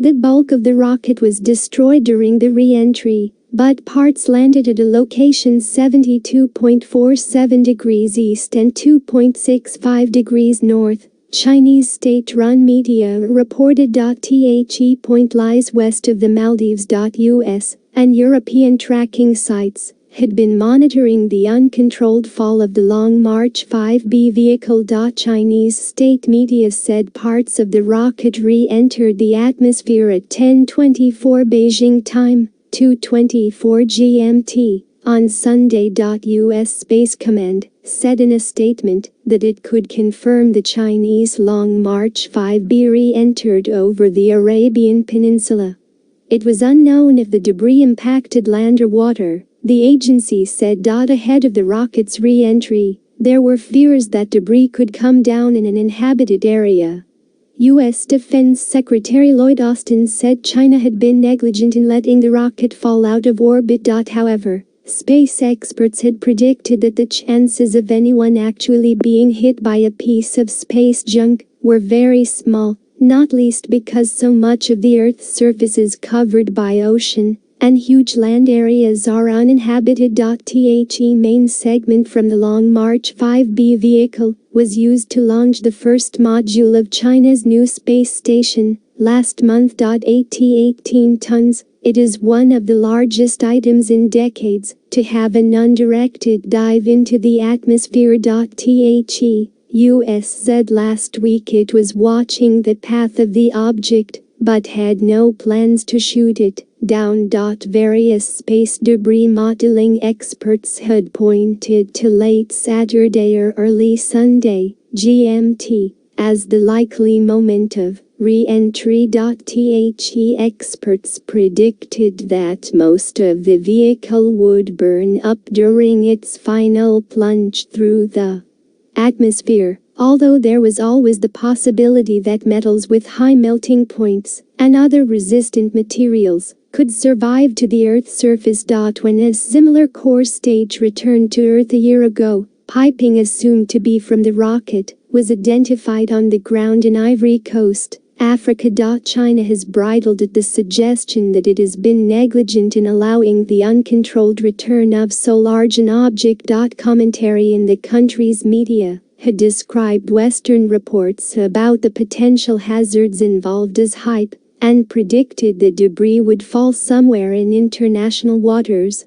The bulk of the rocket was destroyed during the re-entry, but parts landed at a location 72.47 degrees east and 2.65 degrees north, Chinese state-run media reported. The point lies west of the Maldives. US and European tracking sites had been monitoring the uncontrolled fall of the Long March 5B vehicle. Chinese state media said parts of the rocket re-entered the atmosphere at 10:24 Beijing time, 2:24 GMT, on Sunday. U.S. Space Command said in a statement that it could confirm the Chinese Long March 5B re-entered over the Arabian Peninsula. It was unknown if the debris impacted land or water, the agency said. Ahead of the rocket's re-entry, there were fears that debris could come down in an inhabited area. U.S. Defense Secretary Lloyd Austin said China had been negligent in letting the rocket fall out of orbit. However, space experts had predicted that the chances of anyone actually being hit by a piece of space junk were very small, not least because so much of the Earth's surface is covered by ocean, and huge land areas are uninhabited. The main segment from the Long March 5B vehicle was used to launch the first module of China's new space station last month. 18 tons. It is one of the largest items in decades to have an undirected dive into the atmosphere. The U.S. said last week it was watching the path of the object, but had no plans to shoot it down. Various space debris modeling experts had pointed to late Saturday or early Sunday, GMT, as the likely moment of re-entry. The experts predicted that most of the vehicle would burn up during its final plunge through the atmosphere, although there was always the possibility that metals with high melting points and other resistant materials could survive to the Earth's surface. When a similar core stage returned to Earth a year ago, piping assumed to be from the rocket was identified on the ground in Ivory Coast, Africa. China has bridled at the suggestion that it has been negligent in allowing the uncontrolled return of so large an object. Commentary in the country's media had described Western reports about the potential hazards involved as hype, and predicted the debris would fall somewhere in international waters.